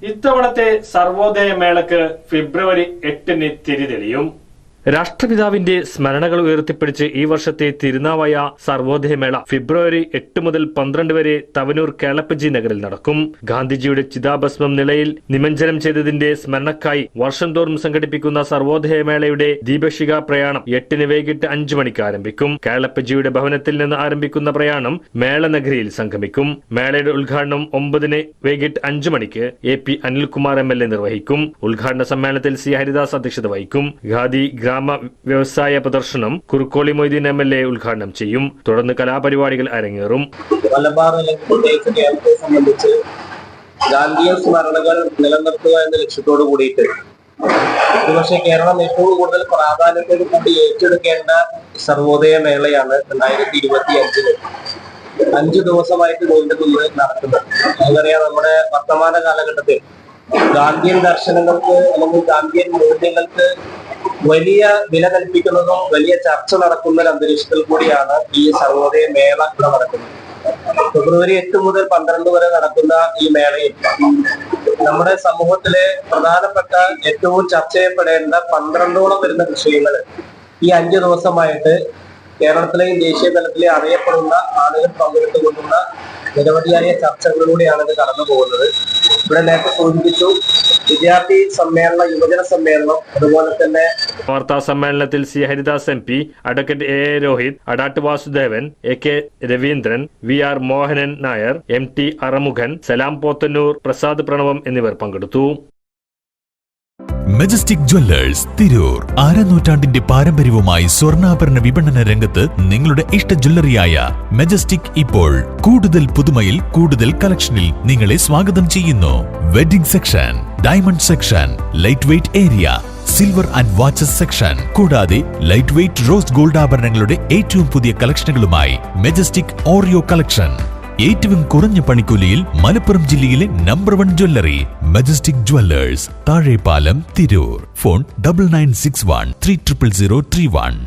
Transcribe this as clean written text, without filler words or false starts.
ഇത്തവണത്തെ സർവോദയ മേളക്ക് ഫെബ്രുവരി 8-ന് തിരിതെളിയും. രാഷ്ട്രപിതാവിന്റെ സ്മരണകൾ ഉയർത്തിപ്പിടിച്ച് ഈ വർഷത്തെ തിരുനാവായ സർവോദയമേള ഫെബ്രുവരി 8 മുതൽ 12 വരെ തവനൂർ കേളപ്പജി നഗറിൽ നടക്കും. ഗാന്ധിജിയുടെ ചിതാഭസ്മം നിലയിൽ നിമഞ്ജനം ചെയ്തതിന്റെ സ്മരണക്കായി വർഷം തോറും സംഘടിപ്പിക്കുന്ന സർവോദയമേളയുടെ ദീപശിഖ പ്രയാണം 8-ന് വൈകിട്ട് 5 മണിക്ക് ആരംഭിക്കും. കേളപ്പജിയുടെ ഭവനത്തിൽ നിന്ന് ആരംഭിക്കുന്ന പ്രയാണം മേളനഗരിയിൽ സംഗമിക്കും. മേളയുടെ ഉദ്ഘാടനം 9-ന് വൈകിട്ട് 5 മണിക്ക് AP അനിൽകുമാർ MLA നിർവഹിക്കും. ഉദ്ഘാടന സമ്മേളനത്തിൽ C ഹരിദാസ് അധ്യക്ഷത വഹിക്കും. ഖാദി ഗ്രാമ വ്യവസായ പ്രദർശനം കുറുക്കോളി മൊയ്തീൻ MLA ഉദ്ഘാടനം ചെയ്യും. തുടർന്ന് കലാപരിപാടികൾ അരങ്ങേറും. മലബാർ പ്രത്യേകിച്ച് കേരളത്തെ സംബന്ധിച്ച് ഗാന്ധിയൻ സ്മരണകൾ നിലനിർത്തുക എന്ന ലക്ഷ്യത്തോട് കൂടിയിട്ട് പക്ഷേ കേരളം ഏറ്റവും കൂടുതൽ പ്രാധാന്യത്തോട് കൂടി ഏറ്റെടുക്കേണ്ട സർവോദയ മേളയാണ് 2025-ല് 5 ദിവസമായിട്ട് നീണ്ടുനിന്ന് നടക്കുന്നത്. നമുക്കറിയാം, നമ്മുടെ വർത്തമാന കാലഘട്ടത്തിൽ ഗാന്ധിയൻ ദർശനങ്ങൾക്ക് അല്ലെങ്കിൽ ഗാന്ധിയൻ മൂല്യങ്ങൾക്ക് വലിയ വില കൽപ്പിക്കുന്നതും വലിയ ചർച്ച നടക്കുന്ന ഒരു അന്തരീക്ഷത്തിൽ കൂടിയാണ് ഈ സർവോദയ മേള ഇവിടെ നടക്കുന്നത്. ഫെബ്രുവരി 8 മുതൽ 12 വരെ നടക്കുന്ന ഈ മേളയിൽ നമ്മുടെ സമൂഹത്തിലെ പ്രധാനപ്പെട്ട ഏറ്റവും ചർച്ച ചെയ്യപ്പെടേണ്ട 12ഓളം വരുന്ന വിഷയങ്ങൾ ഈ 5 ദിവസമായിട്ട് കേരളത്തിലെയും ദേശീയ തലത്തിലെ അറിയപ്പെടുന്ന ആളുകൾ പങ്കെടുത്തുകൊണ്ടുള്ള നിരവധിയായ ചർച്ചകളിലൂടെയാണ് ഇത് കടന്നു പോകുന്നത്. ഇവിടെ നേരത്തെ സൂചിപ്പിച്ചു, വിദ്യാർത്ഥി സമ്മേളനം, യുവജന സമ്മേളനം, അതുപോലെ തന്നെ വാർത്താ സമ്മേളനത്തിൽ C Haridas MP, advocate AA Rohit, Adat Vasudevan, AK Raveendran, VR Mohanan Nair, MT Arumughan, സലാം പോത്തന്നൂർ, പ്രസാദ് പ്രണവം എന്നിവർ പങ്കെടുത്തു. Majestic Jewellers Tirur. നൂറ്റാണ്ടിന്റെ പാരമ്പര്യവുമായി സ്വർണ്ണാഭരണ വിപണന രംഗത്ത് നിങ്ങളുടെ ഇഷ്ട ജ്വല്ലറിയായ മെജസ്റ്റിക് ഇപ്പോൾ കൂടുതൽ പുതുമയിൽ കൂടുതൽ കളക്ഷനിൽ നിങ്ങളെ സ്വാഗതം ചെയ്യുന്നു. Wedding section, diamond section, light weight area, silver and watches section, കൂടാതെ ലൈറ്റ് വെയ്റ്റ് റോസ് ഗോൾഡ് ആഭരണങ്ങളുടെ ഏറ്റവും പുതിയ കളക്ഷനുകളുമായി മെജസ്റ്റിക് ഓറിയോ കളക്ഷൻ. ഏറ്റവും കുറഞ്ഞ പണിക്കൂലിയിൽ മലപ്പുറം ജില്ലയിലെ number 1 jewellery majestic Jewellers, Thazhepalam, Tirur. Phone 9961 300031.